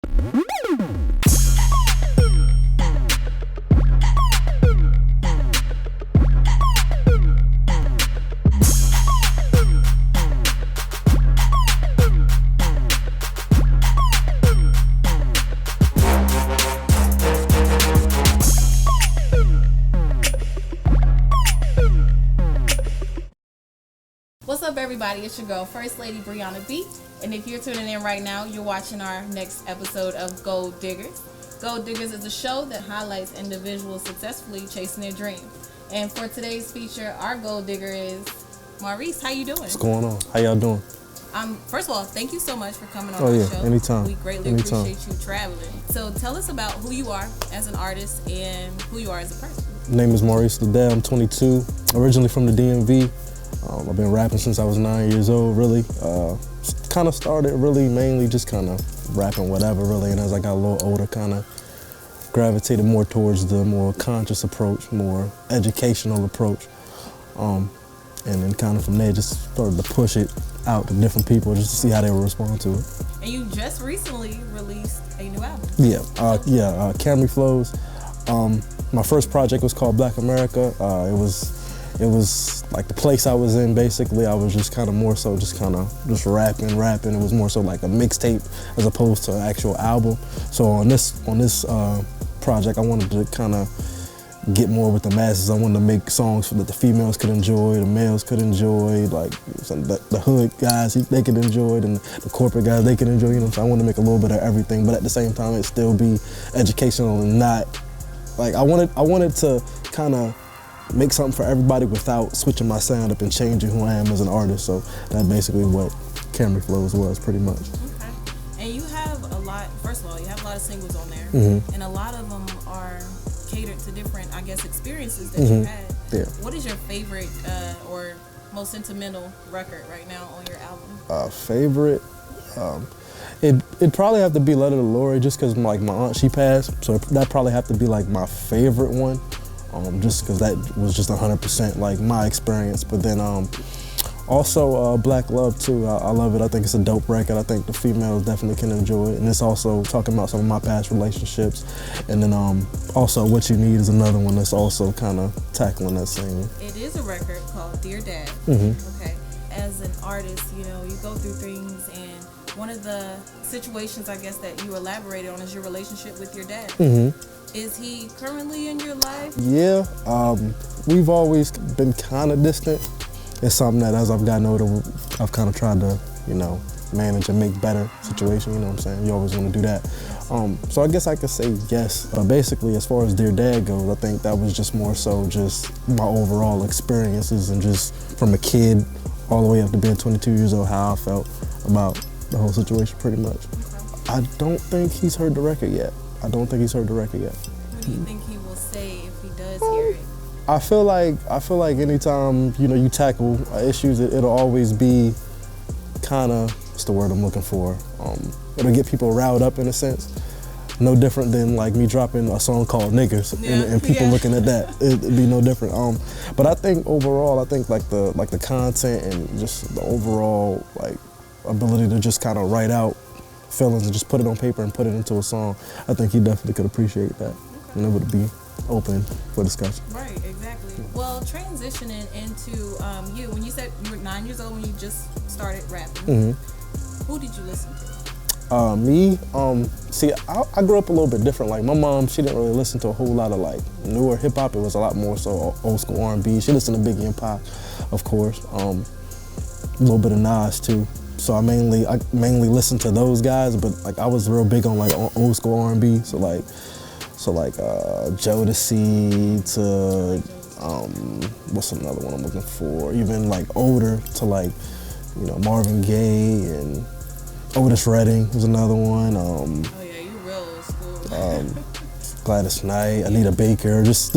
What's up, everybody? It's your girl, First Lady Briana B. And if you're tuning in right now, you're watching our next episode of Gold Diggers. Gold Diggers is a show that highlights individuals successfully chasing their dreams. And for today's feature, our gold digger is Maurice. How you doing? What's going on? How y'all doing? First of all, thank you so much for coming on the show. Anytime. We greatly appreciate you traveling. So tell us about who you are as an artist and who you are as a person. My name is Maurice Lydell. I'm 22, originally from the DMV. I've been rapping since I was 9 years old, really. Kind of started really mainly just kind of rapping whatever, really. And as I got a little older, kind of gravitated more towards the more conscious approach, more educational approach. And then kind of from there, just started to push it out to different people just to see how they would respond to it. And you just recently released a new album. Yeah, Camry Flows. My first project was called Black America. It was like the place I was in, basically. I was just kind of more so just rapping. It was more so like a mixtape as opposed to an actual album. So on this project, I wanted to kind of get more with the masses. I wanted to make songs that the females could enjoy, the males could enjoy, like the hood guys, they could enjoy it, and the corporate guys, they could enjoy, you know. So I wanted to make a little bit of everything, but at the same time, it still be educational and not, like, I wanted to kind of make something for everybody without switching my sound up and changing who I am as an artist. So that's basically what Camry Flows was, pretty much. Okay. And you have a lot, first of all, you have a lot of singles on there, and a lot of them are catered to different, I guess, experiences that you've had. Yeah. What is your favorite or most sentimental record right now on your album? Favorite? It'd probably have to be Letter to Lori, just because my aunt, she passed, so that probably have to be like my favorite one. Just because that was just 100% like my experience. But then also Black Love too. I love it. I think it's a dope record. I think the females definitely can enjoy it. And it's also talking about some of my past relationships. And then also What You Need is another one that's also kind of tackling that same. It is a record called Dear Dad. Okay. As an artist, you know, you go through things, and one of the situations, I guess, that you elaborated on is your relationship with your dad. Is he currently in your life? Yeah, we've always been kind of distant. It's something that as I've gotten older, I've kind of tried to, you know, manage and make better situation, you know what I'm saying? You always want to do that. So I guess I could say yes. But basically, as far as Dear Dad goes, I think that was just more so just my overall experiences, and just from a kid all the way up to being 22 years old, how I felt about the whole situation, pretty much. Okay. I don't think he's heard the record yet. What do you think he will say if he does hear it? I feel like anytime, you know, you tackle issues, it'll always be kind of, what's the word I'm looking for? It'll get people riled up in a sense. No different than like me dropping a song called Niggers, and people looking at that. It'd be no different. But I think overall, I think like the content and just the overall like ability to just kind of write out feelings and just put it on paper and put it into a song, I think he definitely could appreciate that. And it would be open for discussion. Right, exactly. Well, transitioning into you, when you said you were 9 years old when you just started rapping, who did you listen to? Me, see, I grew up a little bit different. Like my mom, she didn't really listen to a whole lot of like newer hip hop. It was a lot more so old school R&B. She listened to Biggie and Pac, of course. A little bit of Nas too. So I mainly listened to those guys, but like I was real big on like old school R&B. So like Jodeci to what's another one I'm looking for? Even like older to like, you know, Marvin Gaye and Otis Redding was another one. Oh yeah, you real old school. Gladys Knight, Anita Baker, just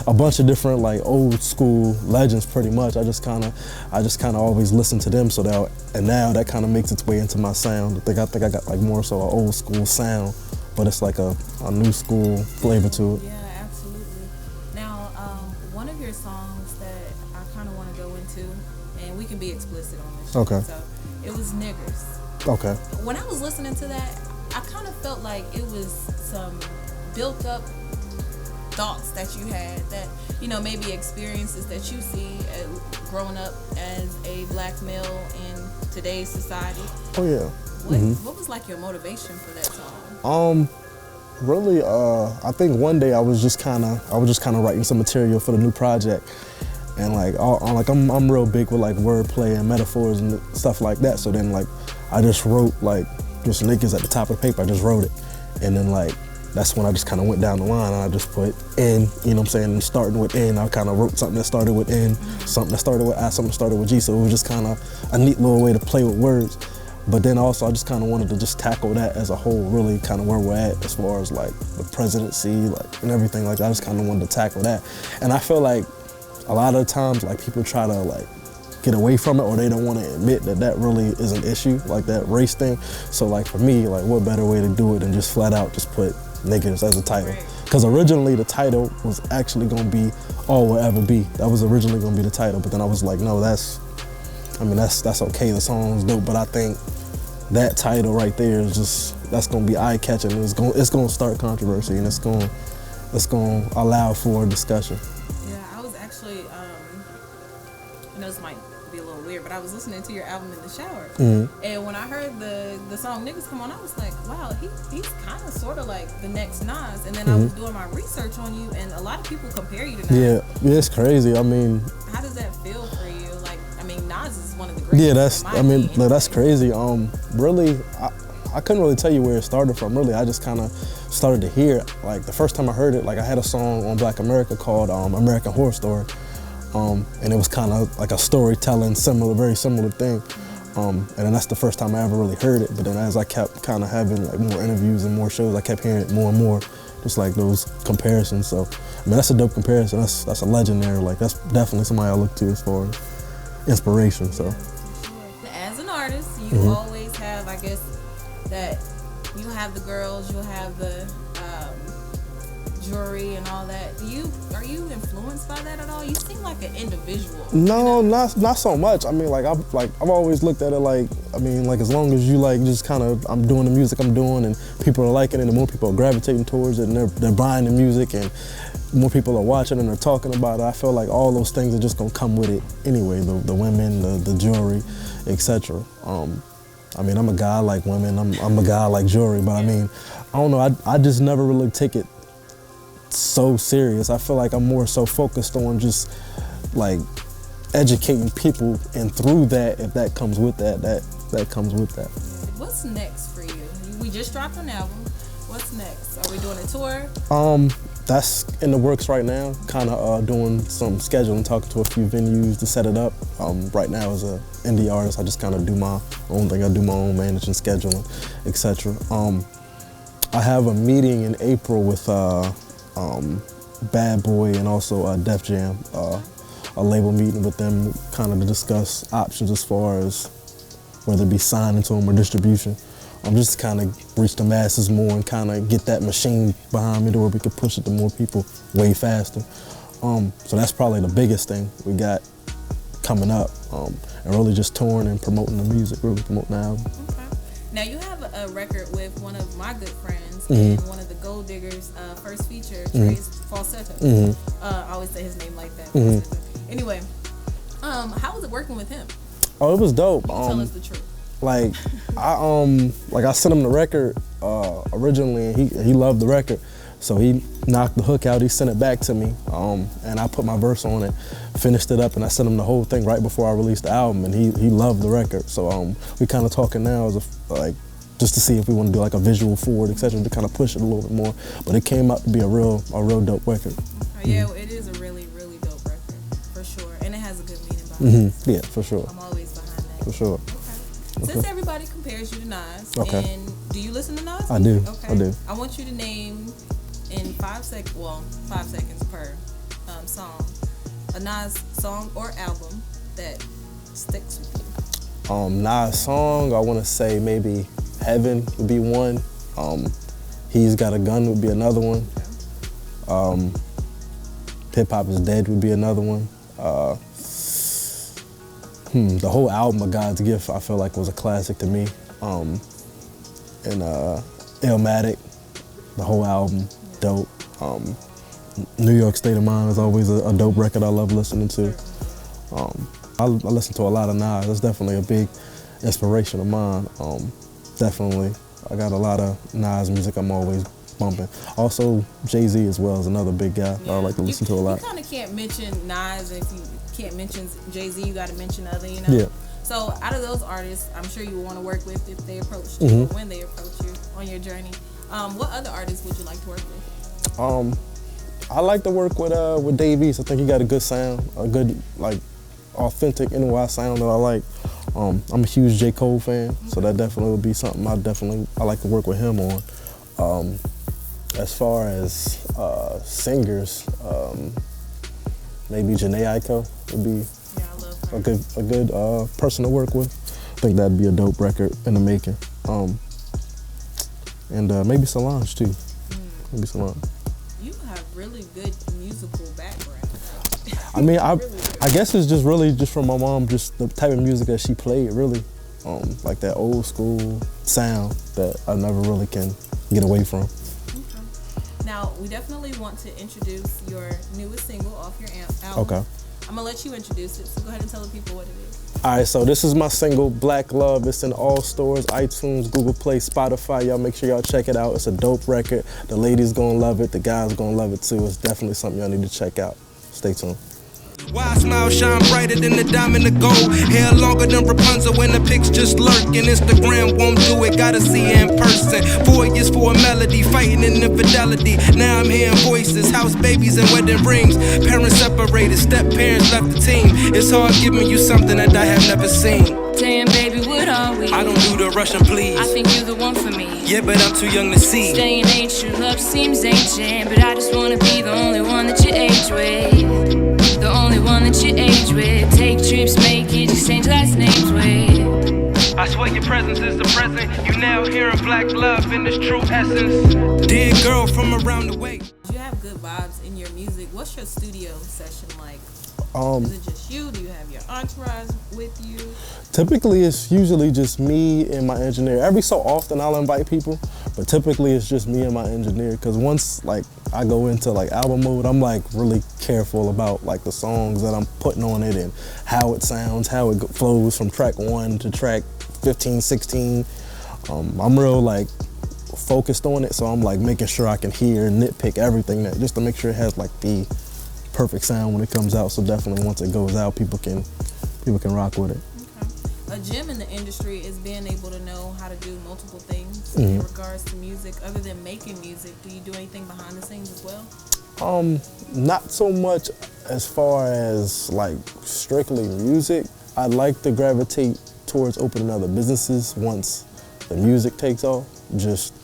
a bunch of different like old school legends pretty much. I just kinda always listened to them, so that, and now that kinda makes its way into my sound. I think I got like more so an old school sound, but it's like a new school flavor to it. Yeah, absolutely. Now, one of your songs that I kinda wanna go into, and we can be explicit on this show. Okay. So it was Niggers. Okay. When I was listening to that, I kind of felt like it was some built up thoughts that you had that, you know, maybe experiences that you see growing up as a black male in today's society. Oh yeah. What was like your motivation for that song? Really, I think one day I was just kind of writing some material for the new project, and like I'm real big with like wordplay and metaphors and stuff like that. So then like I just wrote like just niggas at the top of the paper. I just wrote it, and then like that's when I just kind of went down the line and I just put N, you know what I'm saying, and starting with N, I kind of wrote something that started with N, something that started with I, something that started with G. So it was just kind of a neat little way to play with words. But then also I just kind of wanted to just tackle that as a whole, really kind of where we're at as far as like the presidency, like and everything. Like I just kind of wanted to tackle that. And I feel like a lot of times like people try to like get away from it, or they don't want to admit that that really is an issue, like that race thing. So like for me, like what better way to do it than just flat out just put niggas as a title. Because originally the title was actually gonna be All Will Ever Be. That was originally gonna be the title, but then I was like, no, that's okay, the song's dope, but I think that title right there is just, that's gonna be eye-catching. It's gonna start controversy, and it's gonna allow for discussion. Yeah, I was actually, I know this might be a little weird, but I was listening to your album in the shower, and when I heard the song Niggas Come On, I was like, wow, he's kind of sort of like the next Nas. And then I was doing my research on you, and a lot of people compare you to Nas. Yeah, it's crazy. I mean, how does that feel for you? Like, I mean, Nas is one of the greatest. Yeah, that's crazy. Really, I couldn't really tell you where it started from. Really, I just kind of started to hear it. Like the first time I heard it, like I had a song on Black America called American Horror Story, and it was kind of like a storytelling, very similar thing. And then that's the first time I ever really heard it. But then as I kept kind of having like more interviews and more shows, I kept hearing it more and more, just like those comparisons. So, I mean, that's a dope comparison. That's a legendary. Like that's definitely somebody I look to as far as inspiration. So, as an artist, you always have, I guess, that you have the girls, you'll have the jewelry and all that. Are you influenced by that at all? You seem like an individual. No, not so much. I mean, I've always looked at it like, I mean, like as long as you like just kind of, I'm doing the music I'm doing and people are liking it, and more people are gravitating towards it, and they're buying the music, and more people are watching and they're talking about it, I feel like all those things are just gonna come with it anyway. The women, the jewelry, etc. I mean, I'm a guy like women. I'm a guy like jewelry, but I mean, I don't know. I just never really take it so serious. I feel like I'm more so focused on just like educating people, and through that, if that comes with that comes with that. What's next for you? We just dropped an album. What's next? Are we doing a tour? That's in the works right now. Kind of doing some scheduling, talking to a few venues to set it up. Right now as an indie artist, I just kind of do my own thing. I do my own managing, scheduling, etc. I have a meeting in April with Bad Boy and also Def Jam, a label meeting with them, kind of to discuss options as far as whether it be signing to them or distribution. Just kind of reach the masses more and kind of get that machine behind me to where we could push it to more people way faster. So that's probably the biggest thing we got coming up, and really just touring and promoting the music, really promoting the album. Okay. Now you have a record with one of my good friends and one of the Gold Diggers' first feature, Trey's Falsetto. I always say his name like that. Anyway, how was it working with him? Oh, it was dope. Tell us the truth. Like I sent him the record originally, and he loved the record, so he knocked the hook out. He sent it back to me, and I put my verse on it, finished it up, and I sent him the whole thing right before I released the album, and he loved the record. So we kind of talking now as like just to see if we want to do like a visual for it, etc., to kind of push it a little bit more. But it came out to be a real dope record. Yeah, it is a really dope record for sure, and it has a good meaning behind it. Yeah, for sure. I'm always behind that. For sure. Since everybody compares you to Nas, and do you listen to Nas? I do. Okay. I do. I want you to name in 5 seconds per song, a Nas song or album that sticks with you. Nas song, I want to say maybe Heaven would be one. He's Got a Gun would be another one. Okay. Hip Hop Is Dead would be another one. The whole album of God's Gift, I feel like, was a classic to me. And Illmatic, the whole album, dope. New York State of Mind is always a dope record I love listening to. I listen to a lot of Nas. That's definitely a big inspiration of mine. Definitely, I got a lot of Nas music I'm always bumping. Also, Jay-Z as well is another big guy that I like to listen to a lot. You kind of can't mention Nas if you can't mention Jay-Z. You got to mention other, you know? Yeah. So out of those artists, I'm sure you will want to work with if they approach you, or when they approach you on your journey. What other artists would you like to work with? I like to work with Dave East. I think he got a good sound, a good like authentic NY sound that I like. I'm a huge J. Cole fan, so that definitely would be something I like to work with him on. As far as singers, maybe Jhené Aiko would be a good person to work with. I think that'd be a dope record in the making. And maybe Solange too. Maybe Solange. You have really good musical background. I mean, I guess it's just really just from my mom, just the type of music that she played, really. Like that old school sound that I never really can get away from. Okay. Now, we definitely want to introduce your newest single off your album. Okay. I'm going to let you introduce it, so go ahead and tell the people what it is. All right, so this is my single, Black Love. It's in all stores, iTunes, Google Play, Spotify. Y'all make sure y'all check it out. It's a dope record. The ladies gonna love it. The guys gonna love it too. It's definitely something y'all need to check out. Stay tuned. Why smile shine brighter than the diamond of gold? Hair longer than Rapunzel when the pics just lurk. And Instagram won't do it, gotta see it in person. 4 years for a melody, fighting in infidelity. Now I'm hearing voices, house babies and wedding rings. Parents separated, step parents left the team. It's hard giving you something that I have never seen. Damn, baby, what are we? I don't do the Russian please. I think you're the one for me. Yeah, but I'm too young to see. Stay in age, true love seems ancient, but I just wanna be the only one that you age with. The only one that you age with. Take trips, make it, exchange last names with. I swear your presence is the present. You now hearing black love in its true essence. Dear girl from around the way. You have good vibes in your music. What's your studio session like? Is it just you? Do you have your entourage with you? Typically, it's usually just me and my engineer. Every so often, I'll invite people, but typically it's just me and my engineer. Because once like I go into like album mode, I'm like really careful about like the songs that I'm putting on it and how it sounds, how it flows from track 1 to track 15, 16. I'm real like focused on it, so I'm like making sure I can hear and nitpick everything that just to make sure it has like the perfect sound when it comes out. So definitely once it goes out, people can rock with it. A gem in the industry is being able to know how to do multiple things in regards to music. Other than making music, do you do anything behind the scenes as well? Not so much as far as like strictly music. I'd like to gravitate towards opening other businesses once the music takes off, just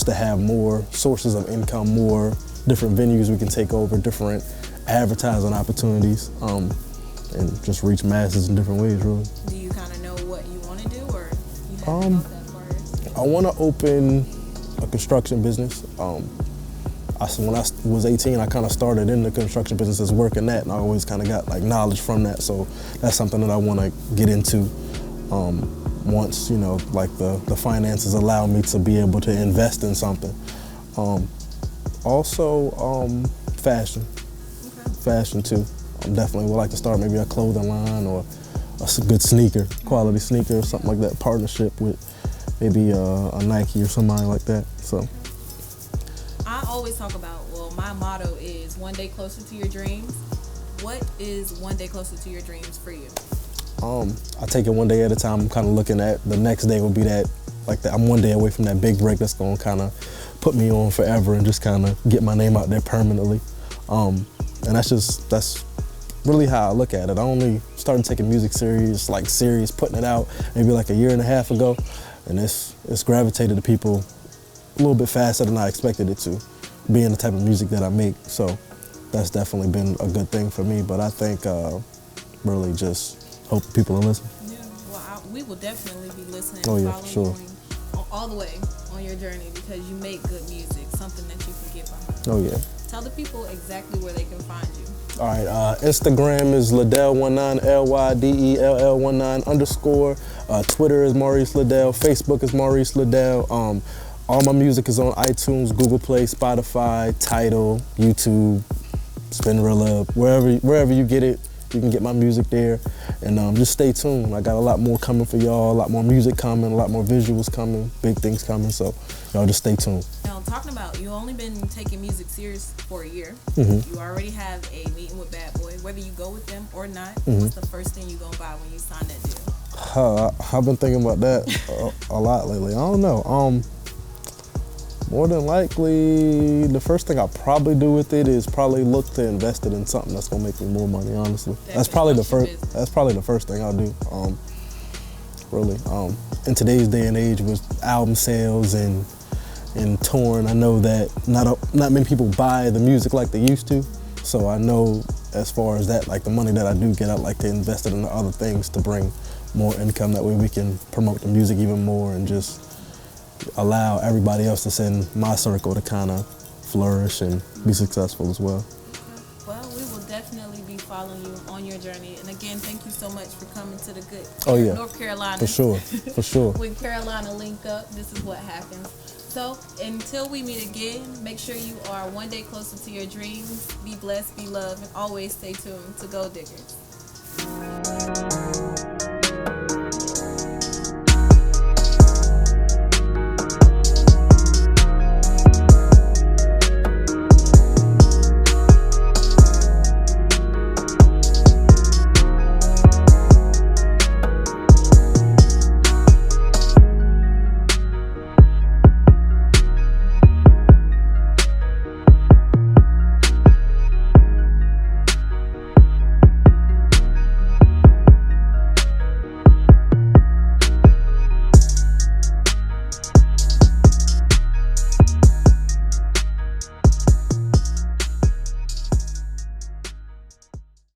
to have more sources of income, more different venues we can take over, different advertising opportunities, and just reach masses in different ways, really. Do you kind of know what you want to do, or you haven't thought that far? I want to open a construction business. When I was 18, I kind of started in the construction business as working that, and I always kind of got like knowledge from that. So that's something that I want to get into once, you know, like the finances allow me to be able to invest in something. Also, fashion. Okay. Fashion too. Definitely would like to start maybe a clothing line or a good sneaker, quality sneaker or something like that, partnership with maybe a Nike or somebody like that. So I always talk about, well, my motto is one day closer to your dreams. What is one day closer to your dreams for you? I take it one day at a time. I'm kind of looking at the next day will be that, like that. I'm one day away from that big break that's going to kind of put me on forever and just kind of get my name out there permanently. And that's really how I look at it. I only started taking music serious, putting it out maybe like a year and a half ago, and it's gravitated to people a little bit faster than I expected it to, being the type of music that I make. So that's definitely been a good thing for me. But I think really just hope people will listen. Yeah, well, we will definitely be listening. Oh yeah, following sure. All the way on your journey, because you make good music, something that you can get behind. Oh yeah. Tell the people exactly where they can find you. All right, Instagram is Lydell19, Lydell19 _. Twitter is Maurice Lydell. Facebook is Maurice Lydell. All my music is on iTunes, Google Play, Spotify, Tidal, YouTube, Spinrilla, wherever you get it, you can get my music there. And just stay tuned. I got a lot more coming for y'all, a lot more music coming, a lot more visuals coming, big things coming, so y'all just stay tuned. Now, talking about, you've only been taking music serious for a year. Mm-hmm. You already have a meeting with Bad Boy. Whether you go with them or not, Mm-hmm. what's the first thing you're going to buy when you sign that deal? I've been thinking about that a lot lately. I don't know. More than likely, the first thing I'll probably do with it is probably look to invest it in something that's gonna make me more money. Honestly, that's probably the first. That's probably the first thing I'll do. Really, in today's day and age with album sales and touring, I know that not many people buy the music like they used to. So I know as far as that, like the money that I do get, I'd like to invest it in other things to bring more income. That way we can promote the music even more and just allow everybody else that's in my circle to kind of flourish and be successful as well. Well, we will definitely be following you on your journey. And again, thank you so much for coming to the good North Carolina. For sure. When Carolina link up, this is what happens. So until we meet again, make sure you are one day closer to your dreams. Be blessed, be loved, and always stay tuned to Gold Diggers.